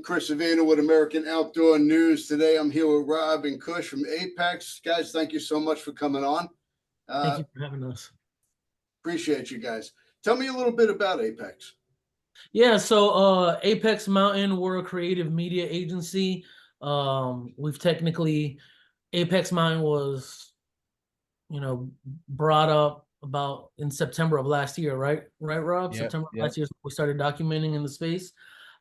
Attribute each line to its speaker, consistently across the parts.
Speaker 1: Chris Savannah with American Outdoor News. Today I'm here with Rob and Cush from Apex. Guys, thank you so much for coming on.
Speaker 2: Thank you for having us.
Speaker 1: Appreciate you guys. Tell me a little bit about Apex.
Speaker 2: Yeah, so Apex Mountain, we're a creative media agency. We've technically Apex Mountain was, brought up about in September of last year, right? Right, Rob?
Speaker 3: Yep,
Speaker 2: September of
Speaker 3: yep.
Speaker 2: last year we started documenting in the space.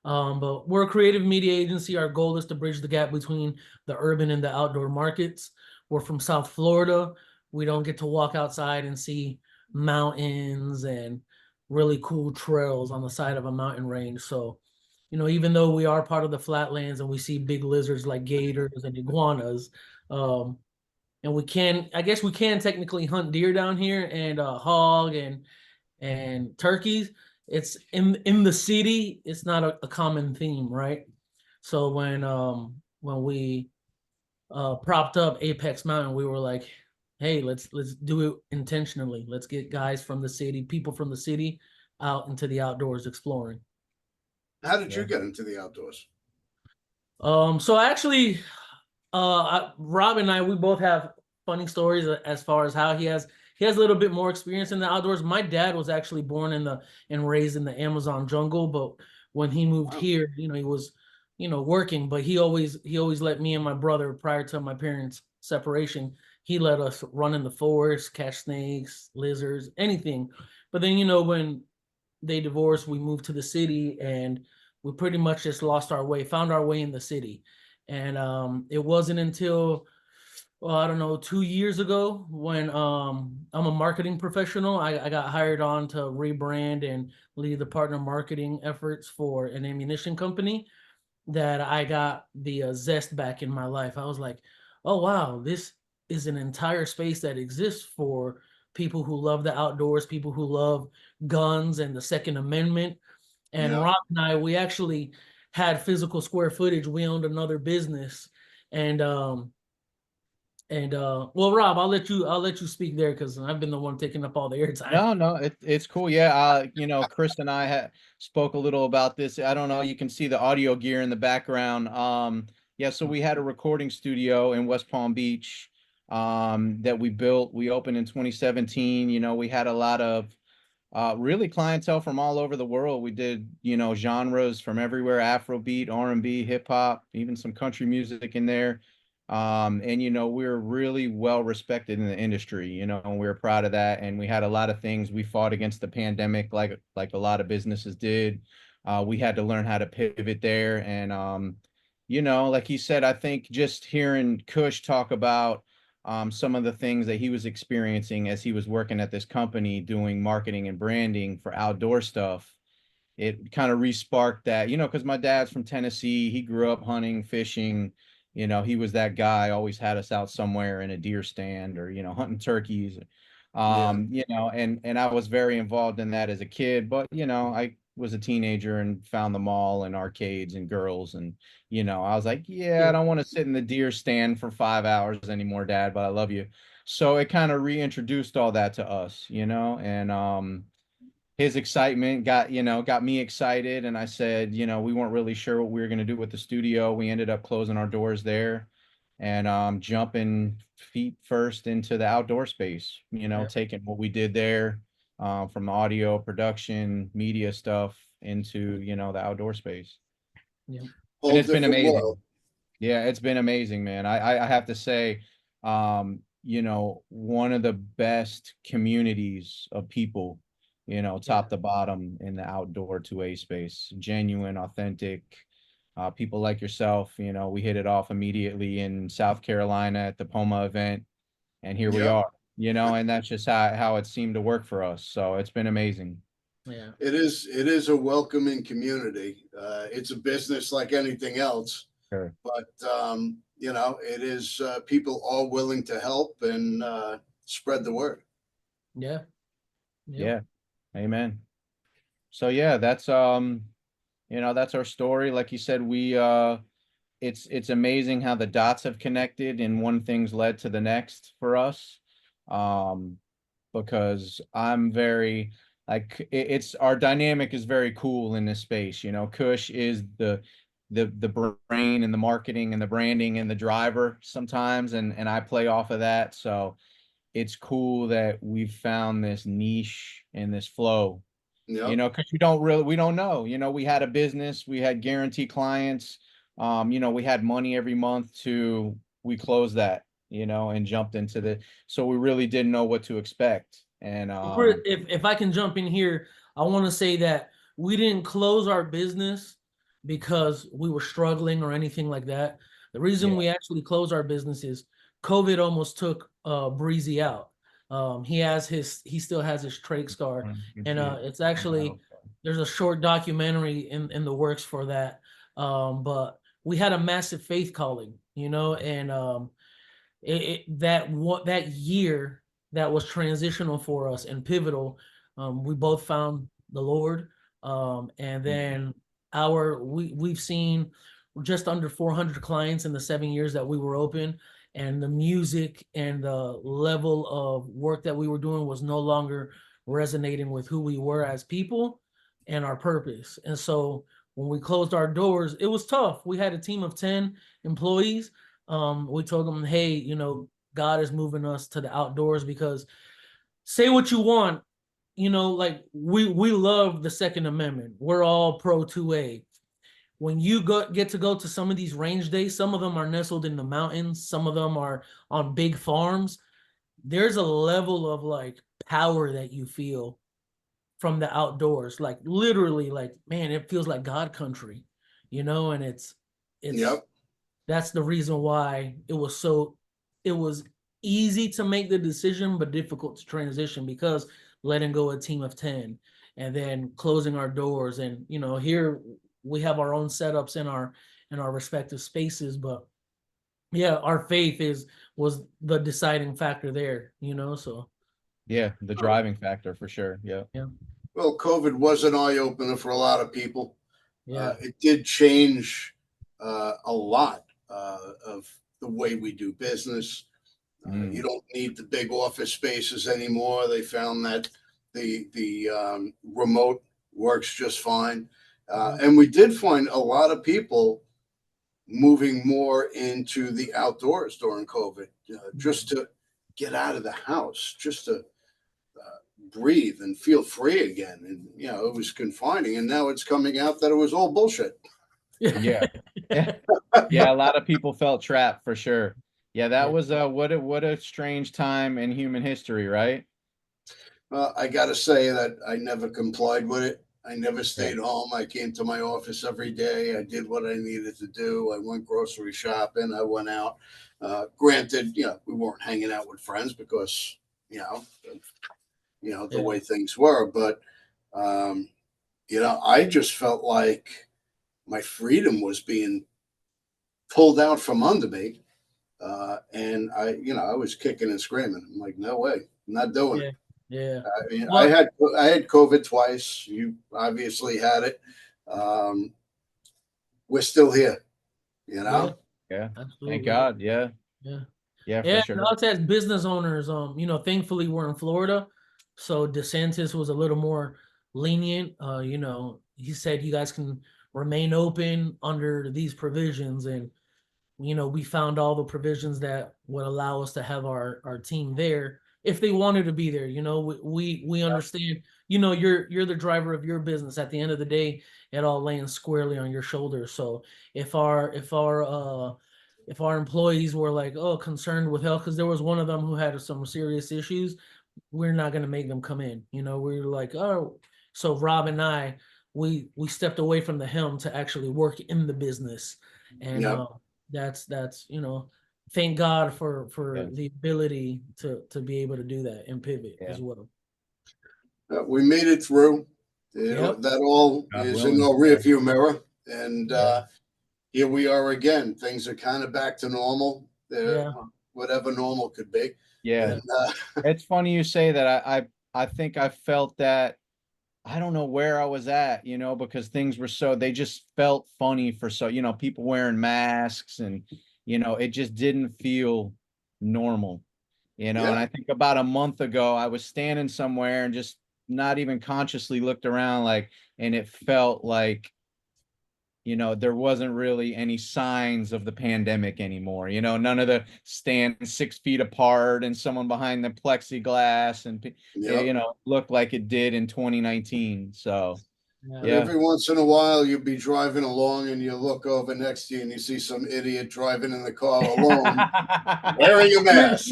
Speaker 2: But we're a creative media agency. Our goal is to bridge the gap between the urban and the outdoor markets. We're from South Florida. We don't get to walk outside and see mountains and really cool trails on the side of a mountain range. So, even though we are part of the flatlands and we see big lizards like gators and iguanas, and I guess we can technically hunt deer down here and hog and turkeys. It's in the city, it's not a common theme, right? So when we propped up Apex Mountain, we were like, hey, let's do it intentionally. Let's get guys from the city, people from the city out into the outdoors exploring.
Speaker 1: How did you get into the outdoors?
Speaker 2: So actually, Rob and I, we both have funny stories as far as how he has a little bit more experience in the outdoors. My dad was actually born and raised in the Amazon jungle, but when he moved here, he was, working, but he always let me and my brother, prior to my parents' separation, he let us run in the forest, catch snakes, lizards, anything. But then, when they divorced, we moved to the city and we pretty much just found our way in the city. And it wasn't until, well, I don't know, 2 years ago when I'm a marketing professional. I got hired on to rebrand and lead the partner marketing efforts for an ammunition company, that I got the zest back in my life. I was like, oh, wow, this is an entire space that exists for people who love the outdoors, people who love guns and the Second Amendment. And Rob and I, we actually had physical square footage. We owned another business. And well, Rob, I'll let you speak there because I've been the one taking up all the airtime.
Speaker 3: No, it's cool. Yeah, Chris and I spoke a little about this. I don't know, you can see the audio gear in the background. Yeah, so we had a recording studio in West Palm Beach that we built. We opened in 2017. We had a lot of really clientele from all over the world. We did, genres from everywhere: Afrobeat, R&B, hip hop, even some country music in there. And we're really well respected in the industry, and we're proud of that. And we had a lot of things. We fought against the pandemic like a lot of businesses did. We had to learn how to pivot there. And like he said, I think just hearing Kush talk about some of the things that he was experiencing as he was working at this company doing marketing and branding for outdoor stuff, it kind of re-sparked that, because my dad's from Tennessee. He grew up hunting, fishing. He was that guy, always had us out somewhere in a deer stand or, hunting turkeys. And I was very involved in that as a kid, but, I was a teenager and found the mall and arcades and girls. And, I was like, yeah, I don't want to sit in the deer stand for 5 hours anymore, Dad, but I love you. So it kind of reintroduced all that to us, and, his excitement got me excited. And I said, we weren't really sure what we were going to do with the studio. We ended up closing our doors there and jumping feet first into the outdoor space, taking what we did there from audio production, media stuff into, the outdoor space.
Speaker 2: Yeah.
Speaker 3: And it's been amazing. Yeah, it's been amazing, man. I have to say, one of the best communities of people, top to bottom in the outdoor 2A space, genuine, authentic, people like yourself. We hit it off immediately in South Carolina at the POMA event, and here we are, and that's just how it seemed to work for us. So it's been amazing.
Speaker 1: Yeah, it is a welcoming community. It's a business like anything else,
Speaker 3: sure,
Speaker 1: but it is people all willing to help and spread the word.
Speaker 2: Yeah.
Speaker 3: Amen. So yeah, that's that's our story. Like you said, it's amazing how the dots have connected and one thing's led to the next for us. Because I'm very it's our dynamic is very cool in this space. Kush is the brain and the marketing and the branding and the driver sometimes, and I play off of that. So it's cool that we've found this niche and this flow,
Speaker 1: Yep.
Speaker 3: because we don't know. We had a business, we had guaranteed clients, we had money every month we closed that, and jumped into so we really didn't know what to expect. And
Speaker 2: If I can jump in here, I want to say that we didn't close our business because we were struggling or anything like that. The reason
Speaker 3: yeah.
Speaker 2: we actually closed our business is COVID almost took Breezy out. He still has his trach scar, and it's actually there's a short documentary in the works for that. But we had a massive faith calling, and that year that was transitional for us and pivotal. We both found the Lord, and then we've seen just under 400 clients in the 7 years that we were open, and the music and the level of work that we were doing was no longer resonating with who we were as people and our purpose. And so when we closed our doors, it was tough. We had a team of 10 employees. We told them, hey, God is moving us to the outdoors, because say what you want, like we love the Second Amendment. We're all pro 2A. When you get to go to some of these range days, some of them are nestled in the mountains, some of them are on big farms. There's a level of like power that you feel from the outdoors, like literally, like, man, it feels like God country, and it's
Speaker 1: Yep.
Speaker 2: that's the reason why it was easy to make the decision, but difficult to transition, because letting go a team of 10 and then closing our doors. And, here we have our own setups in our respective spaces, but yeah, our faith was the deciding factor there, so.
Speaker 3: Yeah, the driving factor for sure. Yeah.
Speaker 2: Yeah.
Speaker 1: Well, COVID was an eye opener for a lot of people.
Speaker 2: Yeah.
Speaker 1: It did change a lot of the way we do business. You don't need the big office spaces anymore. They found that the remote works just fine. And we did find a lot of people moving more into the outdoors during COVID, just to get out of the house, just to breathe and feel free again. And, it was confining. And now it's coming out that it was all bullshit.
Speaker 3: Yeah. Yeah, a lot of people felt trapped for sure. Yeah, that was what a strange time in human history, right?
Speaker 1: I got to say that I never complied with it. I never stayed home. I came to my office every day. I did what I needed to do. I went grocery shopping. I went out. Granted, we weren't hanging out with friends because, the way things were. But, I just felt like my freedom was being pulled out from under me. And I was kicking and screaming. I'm like, no way, I'm not doing it.
Speaker 2: Yeah.
Speaker 1: I mean,
Speaker 2: Well,
Speaker 1: I had COVID twice. You obviously had it. We're still here,
Speaker 3: Yeah.
Speaker 2: absolutely.
Speaker 3: Thank God. Yeah.
Speaker 2: Yeah.
Speaker 3: Yeah, for
Speaker 2: Yeah,
Speaker 3: sure.
Speaker 2: and as business owners, thankfully we're in Florida, so DeSantis was a little more lenient. He said you guys can remain open under these provisions, and we found all the provisions that would allow us to have our team there if they wanted to be there. We understand. You're the driver of your business. At the end of the day, it all lands squarely on your shoulders. So if our employees were like, oh, concerned with health, because there was one of them who had some serious issues, we're not going to make them come in. We're like, oh, so Rob and I, we stepped away from the helm to actually work in the business, and that's thank God for the ability to be able to do that and pivot as well.
Speaker 1: We made it through. That all
Speaker 3: God
Speaker 1: is
Speaker 3: willing.
Speaker 1: in our rearview mirror, and here we are again. Things are kind of back to normal. Whatever normal could be.
Speaker 3: Yeah. And, it's funny you say that. I think I felt that. I don't know where I was at, because things were they just felt funny for people wearing masks, and, it just didn't feel normal, and I think about a month ago, I was standing somewhere and just not even consciously looked around, and it felt like you know, there wasn't really any signs of the pandemic anymore. You know, none of the stand 6 feet apart and someone behind the plexiglass and,
Speaker 1: Yep.
Speaker 3: you know, looked like it did in 2019. So,
Speaker 1: But
Speaker 3: yeah.
Speaker 1: every once in a while, you'll be driving along and you look over next to you and you see some idiot driving in the car alone, wearing a mask.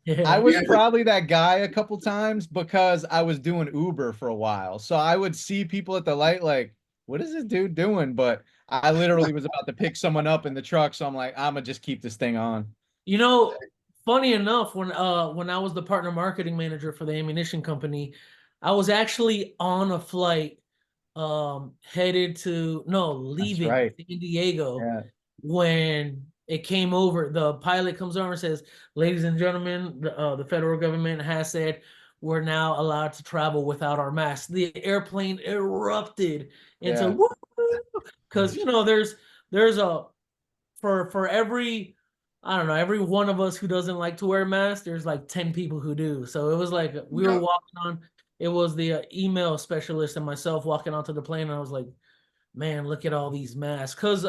Speaker 2: Yeah.
Speaker 3: I was
Speaker 1: Yeah.
Speaker 3: probably that guy a couple times because I was doing Uber for a while. So I would see people at the light like, what is this dude doing? But I literally was about to pick someone up in the truck. So I'm like, I'm gonna just keep this thing on.
Speaker 2: You know, funny enough, when I was the partner marketing manager for the ammunition company, I was actually on a flight headed to
Speaker 3: That's
Speaker 2: leaving
Speaker 3: right.
Speaker 2: San Diego
Speaker 3: Yeah.
Speaker 2: when it came over. The pilot comes over and says, "Ladies and gentlemen, the federal government has said we're now allowed to travel without our masks." The airplane erupted into
Speaker 3: Yeah.
Speaker 2: woo, because there's a for every, I don't know, every one of us who doesn't like to wear masks, there's like 10 people who do. So it was like we were
Speaker 1: Yep.
Speaker 2: walking on, it was the email specialist and myself walking onto the plane, and I was like, man, look at all these masks. Cause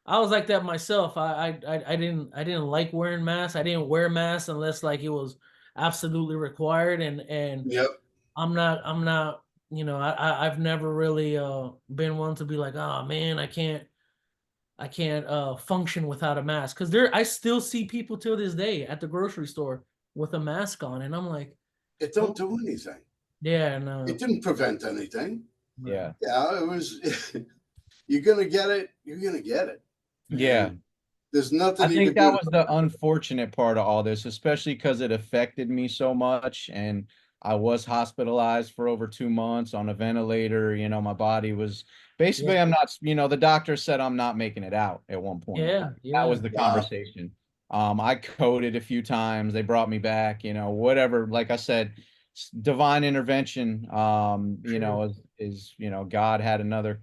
Speaker 2: I was like that myself. I didn't like wearing masks. I didn't wear masks unless like it was absolutely required. And
Speaker 1: Yep.
Speaker 2: I'm not, I've never really been one to be like, oh man, I can't function without a mask. Cause I still see people till this day at the grocery store with a mask on, and I'm like,
Speaker 1: It don't do anything.
Speaker 2: yeah, no.
Speaker 1: It didn't prevent anything.
Speaker 3: Yeah.
Speaker 1: Yeah, it was. You're gonna get it. You're gonna get it.
Speaker 3: Yeah.
Speaker 1: And there's nothing
Speaker 3: I
Speaker 1: you
Speaker 3: think
Speaker 1: can
Speaker 3: that
Speaker 1: do.
Speaker 3: was the unfortunate part of all this, especially because it affected me so much. And I was hospitalized for over 2 months on a ventilator. You know, my body was basically,
Speaker 2: Yeah.
Speaker 3: I'm not, you know, the doctor said I'm not making it out at one point.
Speaker 2: Yeah,
Speaker 3: That was
Speaker 2: yeah.
Speaker 3: the
Speaker 1: Wow.
Speaker 3: conversation. I coded a few times. They brought me back, you know, whatever. Like I said, divine intervention, you know,
Speaker 2: Sure.
Speaker 3: you know, God had another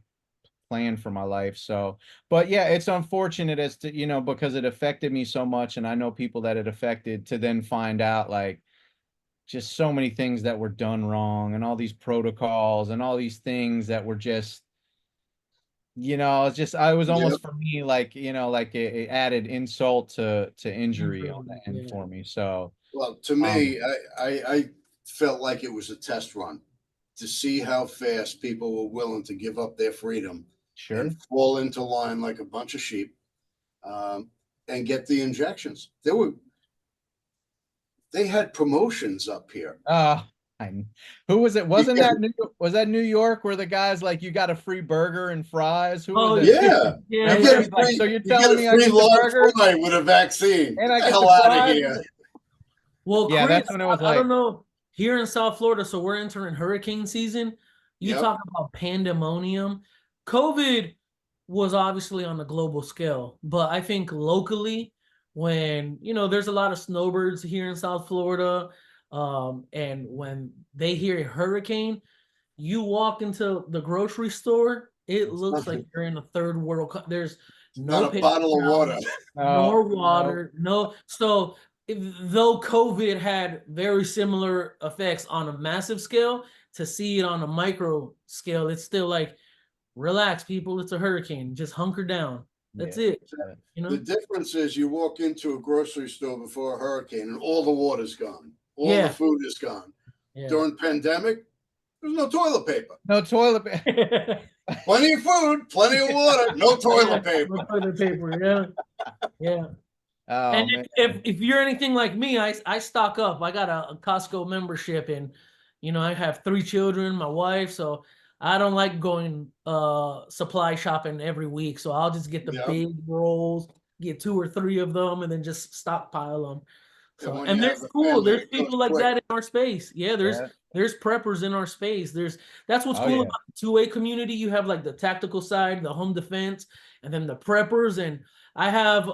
Speaker 3: plan for my life. So, but yeah, it's unfortunate as to, you know, because it affected me so much. And I know people that it affected to then find out like just so many things that were done wrong and all these protocols and all these things that were just, you know, it's just, I was
Speaker 1: Yep.
Speaker 3: almost for me, like, you know, like it added insult to injury on the end
Speaker 2: Yeah.
Speaker 3: for me. So,
Speaker 1: Well, to
Speaker 3: um,
Speaker 1: me, I felt like it was a test run to see how fast people were willing to give up their freedom
Speaker 3: sure.
Speaker 1: and fall into line like a bunch of sheep, and get the injections. They had promotions up here.
Speaker 3: I, who was it? Wasn't that was that New York where the guy's like, you got a free burger and fries? Who was
Speaker 2: Oh,
Speaker 3: it?
Speaker 1: Yeah,
Speaker 2: yeah,
Speaker 1: you
Speaker 3: Remember,
Speaker 1: get a
Speaker 3: he's like,
Speaker 1: free
Speaker 3: so you're
Speaker 1: you get
Speaker 3: telling
Speaker 1: a
Speaker 3: me I
Speaker 1: free
Speaker 3: get the
Speaker 1: large
Speaker 3: burger
Speaker 1: fry with a vaccine.
Speaker 3: and
Speaker 1: Get
Speaker 3: I
Speaker 1: the
Speaker 3: get the
Speaker 1: hell out of
Speaker 3: fries?
Speaker 1: here.
Speaker 2: Well,
Speaker 3: Yeah,
Speaker 2: Chris,
Speaker 3: that's when it was
Speaker 2: I
Speaker 3: like,
Speaker 2: don't know. Here in South Florida, so we're entering hurricane season. You
Speaker 1: Yep.
Speaker 2: talk about pandemonium. COVID was obviously on a global scale, but I think locally, when there's a lot of snowbirds here in South Florida, and when they hear a hurricane, you walk into the grocery store, it looks like you're in a third world. There's no
Speaker 1: Not a
Speaker 2: paper
Speaker 1: bottle of water.
Speaker 2: towels,
Speaker 3: oh,
Speaker 2: nor
Speaker 3: no,
Speaker 2: water, no. So though COVID had very similar effects on a massive scale, to see it on a micro scale, it's still like, relax, people. It's a hurricane. Just hunker down. That's
Speaker 3: yeah,
Speaker 2: it.
Speaker 1: The difference is you walk into a grocery store before a hurricane and all the water's gone. All the
Speaker 2: Yeah.
Speaker 1: food is gone.
Speaker 2: Yeah.
Speaker 1: During pandemic, there's no toilet paper.
Speaker 3: no toilet paper.
Speaker 1: Plenty of food, plenty of water, no toilet paper.
Speaker 2: No toilet paper. Yeah. Yeah.
Speaker 3: Oh
Speaker 2: And
Speaker 3: man,
Speaker 2: if you're anything like me, I stock up. I got a Costco membership, and I have 3 children, my wife, so I don't like going supply shopping every week. So I'll just get the
Speaker 1: Yeah.
Speaker 2: big rolls, get 2 or 3 of them, and then just stockpile them.
Speaker 1: And
Speaker 2: So,
Speaker 1: when
Speaker 2: and
Speaker 1: you have
Speaker 2: there's
Speaker 1: a
Speaker 2: cool.
Speaker 1: family,
Speaker 2: There's
Speaker 1: it goes
Speaker 2: people like
Speaker 1: quick.
Speaker 2: that in our space. Yeah,
Speaker 3: yeah,
Speaker 2: there's preppers in our space. That's what's
Speaker 3: oh
Speaker 2: cool
Speaker 3: yeah,
Speaker 2: about the 2A community. You have like the tactical side, the home defense, and then the preppers. And I have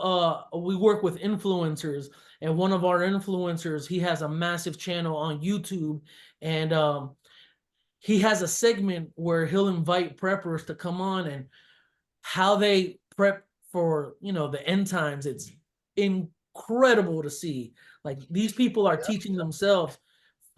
Speaker 2: we work with influencers, and one of our influencers, he has a massive channel on YouTube, and he has a segment where he'll invite preppers to come on and how they prep for the end times. It's incredible to see. Like, these people are teaching themselves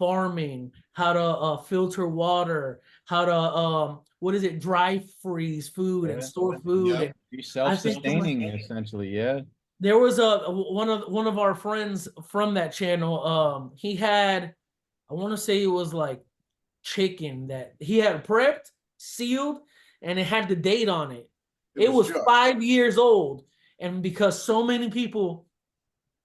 Speaker 2: farming, how to filter water, how to dry freeze food and
Speaker 3: Yeah.
Speaker 2: store food.
Speaker 1: Yeah.
Speaker 2: And
Speaker 3: Be
Speaker 2: I think
Speaker 3: self-sustaining, essentially. Yeah.
Speaker 2: there was one of our friends from that channel. He had, I want to say it was like chicken that he had prepped, sealed, and it had the date on it. It was
Speaker 1: Josh.
Speaker 2: 5 years old, and because so many people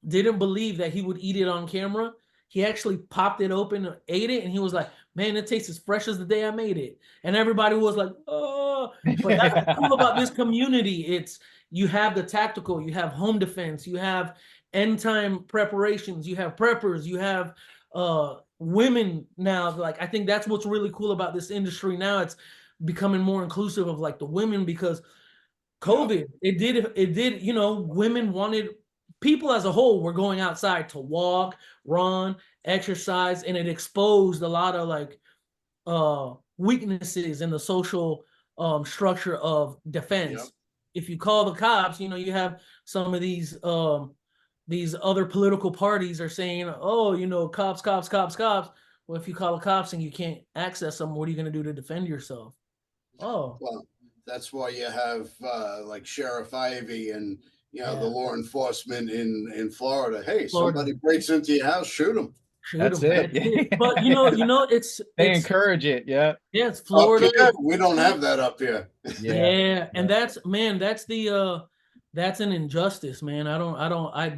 Speaker 2: didn't believe that he would eat it on camera, he actually popped it open, ate it, and he was like, "Man, it tastes as fresh as the day I made it." And everybody was like, "Oh!" But that's what's cool about this community. It's you have the tactical, you have home defense, you have end time preparations, you have preppers, you have women now. Like I think that's what's really cool about this industry now. It's becoming more inclusive of like the women because COVID, it did, women wanted people as a whole were going outside to walk, run, exercise, and it exposed a lot of like weaknesses in the social structure of defense.
Speaker 1: Yep.
Speaker 2: If you call the cops, you have some of these other political parties are saying, "Oh, cops, cops, cops, cops." Well, if you call the cops and you can't access them, what are you going to do to defend yourself? Oh,
Speaker 1: Well, that's why you have like Sheriff Ivy and the
Speaker 2: yeah.
Speaker 1: law enforcement in Florida. Hey,
Speaker 2: Florida.
Speaker 1: somebody breaks into your house, shoot them.
Speaker 2: Shoot
Speaker 3: That's
Speaker 2: 'em.
Speaker 3: it.
Speaker 2: But it's
Speaker 3: They encourage it. Yeah.
Speaker 2: yeah, it's
Speaker 1: Up
Speaker 2: Florida.
Speaker 1: here, we don't have that up here.
Speaker 2: Yeah, and that's that's an injustice, man.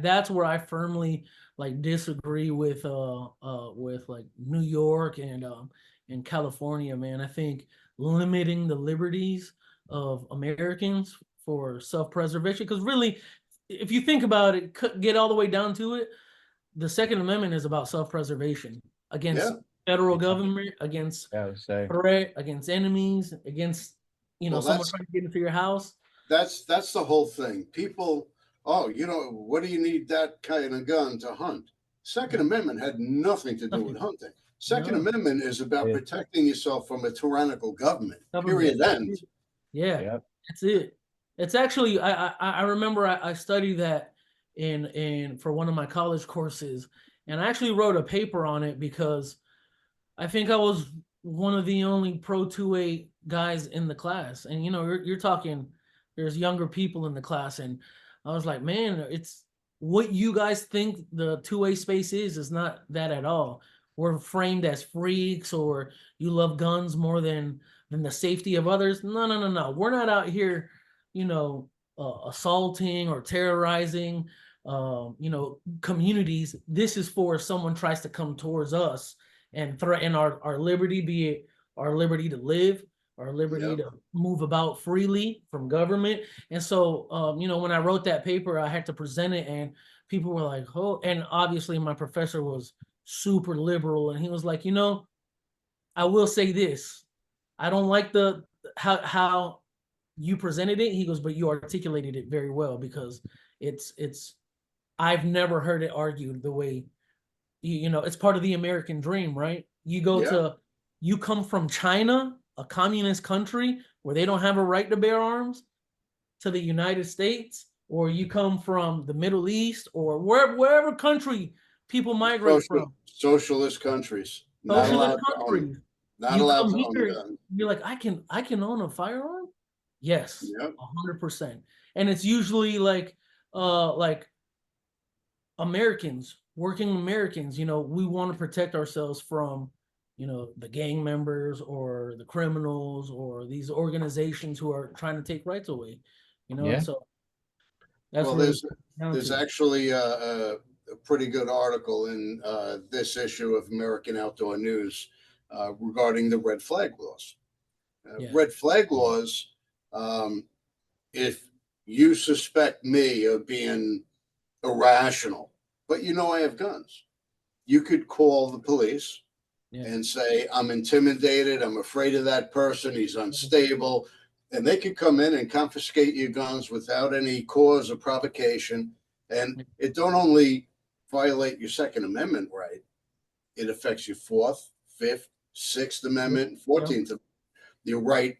Speaker 2: That's where I firmly like disagree with like New York and California, man. I think limiting the liberties of Americans for self-preservation, because really, if you think about it, get all the way down to it, the Second Amendment is about self-preservation against
Speaker 1: Yeah.
Speaker 2: federal government, against
Speaker 3: I would say.
Speaker 2: threat, against enemies, against
Speaker 1: Well,
Speaker 2: someone trying to get into your house.
Speaker 1: That's the whole thing. People, what do you need that kind of gun to hunt? Second Amendment had nothing to do with hunting. Second
Speaker 2: No.
Speaker 1: Amendment is about
Speaker 3: Yeah.
Speaker 1: protecting yourself from a tyrannical government.
Speaker 2: Government.
Speaker 1: Period. End.
Speaker 2: Yeah,
Speaker 3: Yep.
Speaker 2: that's it. It's actually I remember I studied that in for one of my college courses, and I actually wrote a paper on it because I think I was one of the only pro 2A guys in the class. And you're talking there's younger people in the class, and I was like, man, it's what you guys think the 2A space is not that at all. We're framed as freaks, or you love guns more than the safety of others. No. We're not out here, assaulting or terrorizing communities. This is for if someone tries to come towards us and threaten our liberty, be it our liberty to live, our liberty to move about freely from government. And so, when I wrote that paper, I had to present it, and people were like, "Oh!" And obviously, my professor was super liberal, and he was like, "I will say this: I don't like the how you presented it." He goes, "But you articulated it very well because it's I've never heard it argued the way." It's part of the American dream, right? You come from China, a communist country where they don't have a right to bear arms, to the United States, or you come from the Middle East or wherever country people migrate from.
Speaker 1: Socialist countries. Not
Speaker 2: Socialist
Speaker 1: allowed to own,
Speaker 2: countries.
Speaker 1: not
Speaker 2: You
Speaker 1: allowed
Speaker 2: come
Speaker 1: to own
Speaker 2: here,
Speaker 1: guns.
Speaker 2: you're like, I can own a firearm? Yes,
Speaker 1: Yep.
Speaker 2: 100%. And it's usually like Americans, working Americans, we want to protect ourselves from, the gang members or the criminals or these organizations who are trying to take rights away,
Speaker 3: Yeah.
Speaker 2: So that's
Speaker 1: Well,
Speaker 2: where
Speaker 1: there's actually a pretty good article in this issue of American Outdoor News regarding the red flag laws.
Speaker 2: Yeah.
Speaker 1: Red flag laws, if you suspect me of being irrational, but I have guns, you could call the police and say, I'm intimidated, I'm afraid of that person, he's unstable, and they could come in and confiscate your guns without any cause or provocation. And it don't only violate your Second Amendment right, it affects your Fourth, Fifth, Sixth Amendment, 14th. Your right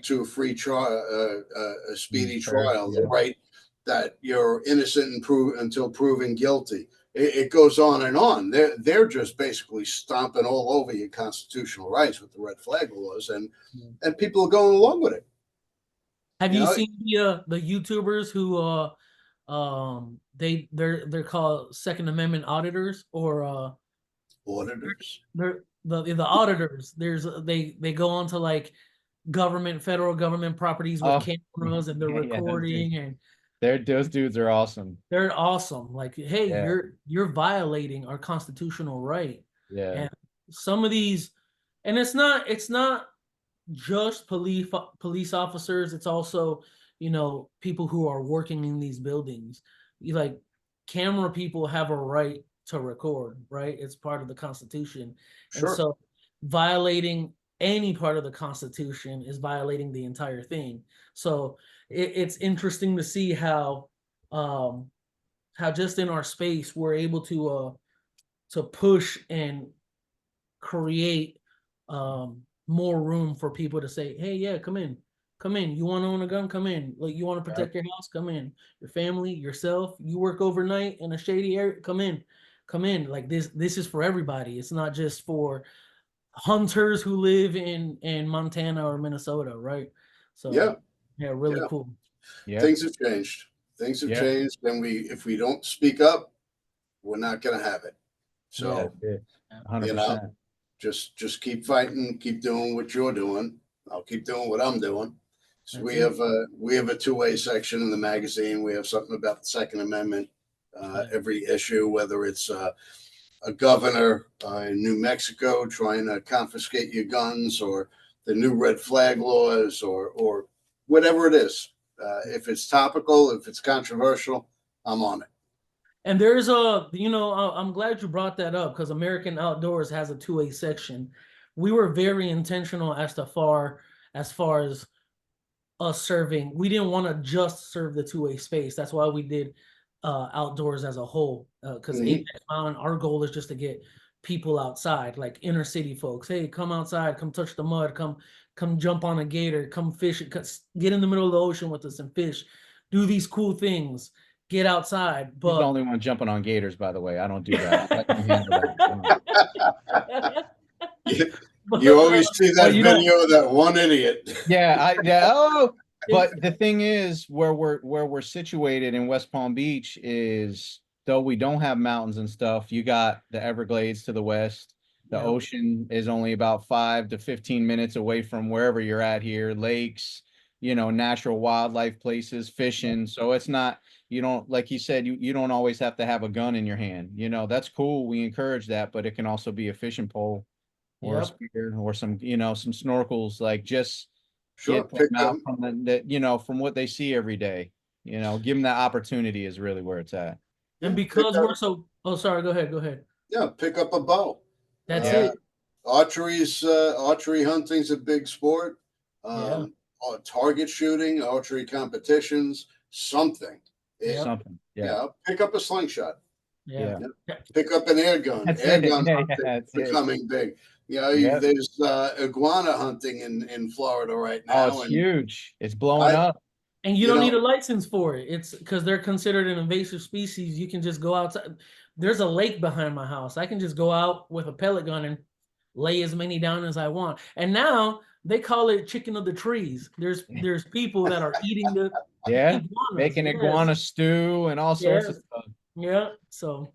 Speaker 1: to a free trial, a speedy trial, the right that you're innocent until proven guilty, it goes on and on. They're just basically stomping all over your constitutional rights with the red flag laws, and people are going along with it.
Speaker 2: Have you seen the YouTubers who they're called Second Amendment auditors, or
Speaker 1: Auditors?
Speaker 2: they're the auditors. They go on to like federal government properties with cameras, and they're recording, and
Speaker 3: those dudes are awesome.
Speaker 2: they're awesome. Like, hey, you're violating our constitutional right.
Speaker 3: Yeah.
Speaker 2: And some of these, and it's not just police officers. It's also, people who are working in these buildings. Like, camera people have a right to record, right? It's part of the Constitution.
Speaker 1: Sure.
Speaker 2: And so violating any part of the Constitution is violating the entire thing. So it's interesting to see how just in our space we're able to push and create more room for people to say, hey, yeah, come in. You want to own a gun? Come in. Like, you want to protect your house? Come in. Your family, yourself. You work overnight in a shady area? Come in. Like, this is for everybody. It's not just for hunters who live in Montana or Minnesota, right? So really cool.
Speaker 1: Yeah. Things have changed. Changed, and if we don't speak up, we're not going to have it. So
Speaker 3: 100%.
Speaker 1: Just keep fighting, keep doing what you're doing. I'll keep doing what I'm doing. So we have a two-way section in the magazine. We have something about the Second Amendment every issue, whether it's a governor in New Mexico trying to confiscate your guns, or the new red flag laws, or whatever it is. If it's topical, if it's controversial, I'm on it.
Speaker 2: And there's I'm glad you brought that up, because American Outdoors has a two-way section. We were very intentional as far as us serving. We didn't want to just serve the two-way space. That's why we did outdoors as a whole. Because Apex Mountain, our goal is just to get people outside, like inner city folks. Hey, come outside, come touch the mud, come jump on a gator, come fish, get in the middle of the ocean with us and fish, do these cool things. Get outside. But
Speaker 3: he's the only one jumping on gators, by the way. I don't do that.
Speaker 1: You always see that video of that one idiot.
Speaker 3: But the thing is, where we're situated in West Palm Beach is, though we don't have mountains and stuff, you got the Everglades to the west. The ocean is only about 5 to 15 minutes away from wherever you're at here. Lakes, natural wildlife places, fishing. So it's not, like you said, you don't always have to have a gun in your hand. That's cool. We encourage that, but it can also be a fishing pole or a spear or some snorkels, like just get them out from from what they see every day. Give them that opportunity is really where it's at.
Speaker 2: And because we're so, sorry, go ahead.
Speaker 1: Yeah, pick up a bow.
Speaker 2: That's it.
Speaker 1: Archery hunting's a big sport. Target shooting, archery competitions, something. Pick up a slingshot. Pick up an air gun. Air gun hunting becoming big. There's iguana hunting in Florida right now.
Speaker 3: Oh, it's huge. It's blowing up.
Speaker 2: And you don't need a license for it. It's because they're considered an invasive species. You can just go outside. There's a lake behind my house. I can just go out with a pellet gun and lay as many down as I want. And now they call it chicken of the trees. There's people that are eating the iguanas.
Speaker 3: Making iguana stew and all sorts of stuff.
Speaker 2: Yeah, so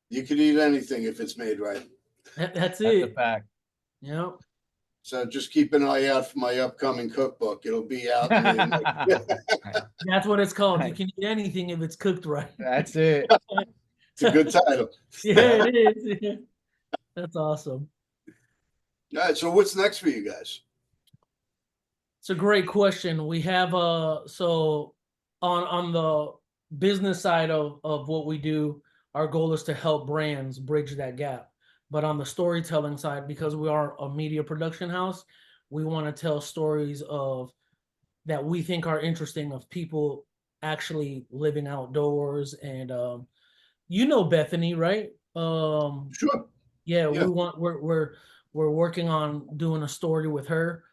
Speaker 1: you can eat anything if it's made right.
Speaker 2: That's it.
Speaker 3: That's a fact.
Speaker 2: Yeah.
Speaker 1: So just keep an eye out for my upcoming cookbook. It'll be out.
Speaker 2: That's what it's called. You can eat anything if it's cooked right.
Speaker 3: That's it.
Speaker 1: It's a good title.
Speaker 2: Yeah, it is. That's awesome.
Speaker 1: All right. So what's next for you guys?
Speaker 2: It's a great question. We have so on the business side of what we do, our goal is to help brands bridge that gap. But on the storytelling side, because we are a media production house, we want to tell stories that we think are interesting, of people actually living outdoors. And Bethany, right?
Speaker 1: Sure.
Speaker 2: Yeah, we're working on doing a story with her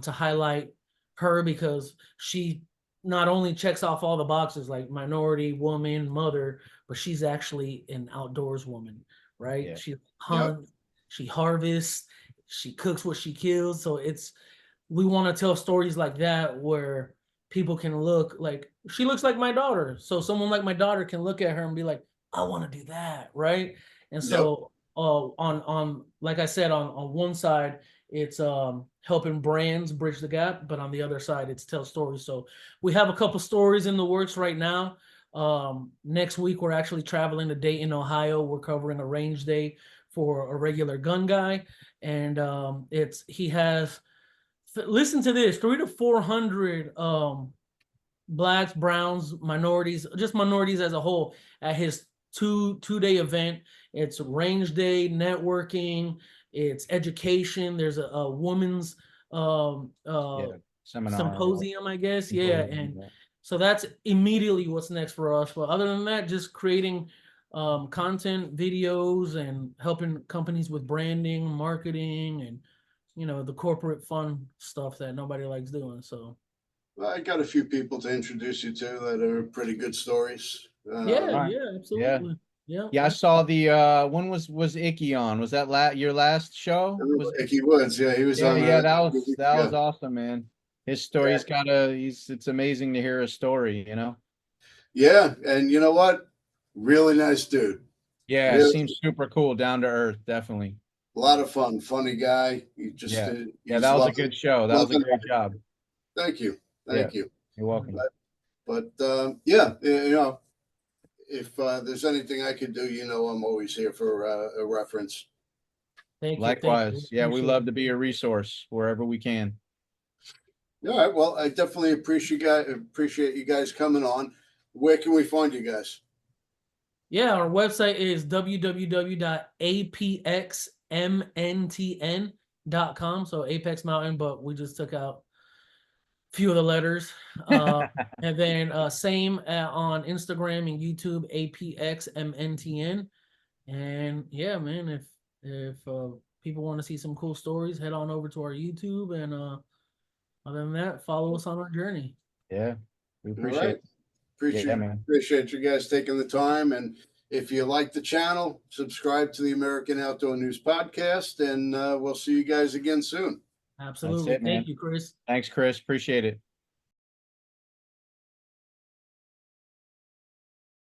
Speaker 2: to highlight her, because she not only checks off all the boxes like minority, woman, mother, but she's actually an outdoors woman, right?
Speaker 3: Yeah.
Speaker 2: She hunts, she harvests, she cooks what she kills. So we want to tell stories like that where people can look like she looks like my daughter. So someone like my daughter can look at her and be like, I want to do that, right? And so on like I said, on one side, it's helping brands bridge the gap, but on the other side, it's tell stories. So we have a couple stories in the works right now. Next week we're actually traveling to Dayton, Ohio. We're covering a range day for a regular gun guy, and he has, listen to this, 300 to 400 blacks, browns, minorities, just minorities as a whole at his two-day event. It's range day, networking, it's education. There's a woman's
Speaker 3: Seminar.
Speaker 2: symposium, I guess. Yeah. And so that's immediately what's next for us. But other than that, just creating content, videos, and helping companies with branding, marketing, and the corporate fun stuff that nobody likes doing. So
Speaker 1: I got a few people to introduce you to that are pretty good stories.
Speaker 2: yeah, absolutely.
Speaker 3: Yeah, I saw the when was Icky on? Was that your last show? Was
Speaker 1: Icky Woods, yeah, he was on.
Speaker 3: Yeah, that was awesome, man. His story's it's amazing to hear a story,
Speaker 1: Yeah, and you know what? Really nice dude.
Speaker 3: Yeah,
Speaker 1: really,
Speaker 3: seems super cool, down to earth, definitely.
Speaker 1: A lot of fun, funny guy. He just
Speaker 3: that was a good show. That was a great job.
Speaker 1: Thank you. You're
Speaker 3: welcome.
Speaker 1: But if there's anything I could do, I'm always here for a reference.
Speaker 2: Thank you.
Speaker 3: Likewise. Yeah, we love to be a resource wherever we can.
Speaker 1: All right. Well, I definitely appreciate you guys coming on. Where can we find you guys? Yeah,
Speaker 2: our website is www.apxmntn.com. So Apex Mountain, but we just took out a few of the letters. And then same on Instagram and YouTube, APXMNTN. And yeah, man, if people want to see some cool stories, head on over to our YouTube. And other than that, follow us on our journey.
Speaker 3: Yeah, we appreciate it.
Speaker 1: Appreciate you guys taking the time. And if you like the channel, subscribe to the American Outdoor News Podcast, and we'll see you guys again soon.
Speaker 2: Absolutely. Thank you, Chris.
Speaker 3: Thanks, Chris. Appreciate it.